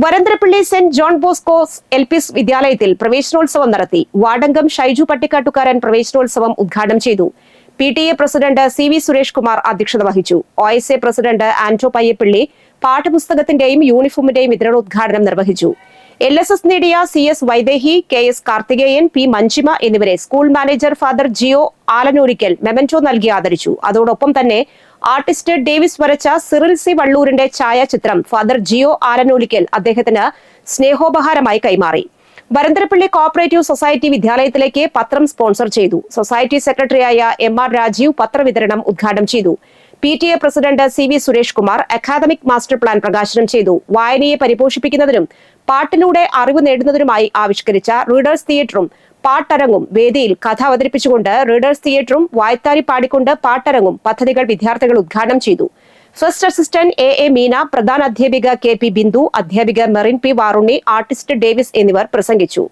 Varantharappilly saint John ബോസ്കോസ് LP വിദ്യാലയത്തിൽ പ്രവേശനോത്സവം നടത്തി. വാർഡംഗം ഷൈജു പട്ടിക്കാട്ടുകാരൻ പ്രവേശനോത്സവം ഉദ്ഘാടനം ചെയ്തു. PTA president CV Suresh Kumar അധ്യക്ഷത വഹിച്ചു. OSA പ്രസിഡന്റ് ആന്റോ പയ്യപ്പള്ളി പാഠപുസ്തകത്തിന്റെയും യൂണിഫോമിന്റെയും വിതരണോദ്ഘാടനം നിർവഹിച്ചു. LSS നേടിയ CS Vaidehi, KS Karthikeyan, P Manjima എന്നിവരെ school manager father Jio Alanurikkal memento നൽകി ആദരിച്ചു. അതോടൊപ്പം തന്നെ ആർട്ടിസ്റ്റ് ഡേവിസ് വരച്ച സിറിൽ C വള്ളൂരിന്റെ ഛായാചിത്രം ഫാദർ ജിയോ ആലനൂരിക്കൽ അദ്ദേഹത്തിന് സ്നേഹോപഹാരമായി കൈമാറി. വരന്തരപ്പള്ളി കോഓപ്പറേറ്റീവ് സൊസൈറ്റി വിദ്യാലയത്തിലേക്ക് പത്രം സ്പോൺസർ ചെയ്തു. സൊസൈറ്റി സെക്രട്ടറിയായ MR രാജീവ് പത്രവിതരണം ഉദ്ഘാടനം ചെയ്തു. PTA president CV Suresh Kumar academic master plan പ്രകാശനം ചെയ്തു. വായനയെ പരിപോഷിപ്പിക്കുന്നതിനും പാട്ടിലൂടെ അറിവ് നേടുന്നതിനുമായി ആവിഷ്കരിച്ച റീഡേഴ്സ് തിയേറ്ററും പാട്ടരങ്ങും വേദിയിൽ കഥ അവതരിപ്പിച്ചുകൊണ്ട് റീഡേഴ്സ് തിയേറ്ററും വായ്ത്താരി പാടിക്കൊണ്ട് പാട്ടരങ്ങും പദ്ധതികൾ വിദ്യാർത്ഥികൾ ഉദ്ഘാടനം ചെയ്തു. ഫസ്റ്റ് അസിസ്റ്റന്റ് AA മീന, പ്രധാന അധ്യാപിക KP ബിന്ദു, അധ്യാപിക മെറിൻ P വാറുണ്ണി, ആർട്ടിസ്റ്റ് ഡേവിസ് എന്നിവർ പ്രസംഗിച്ചു.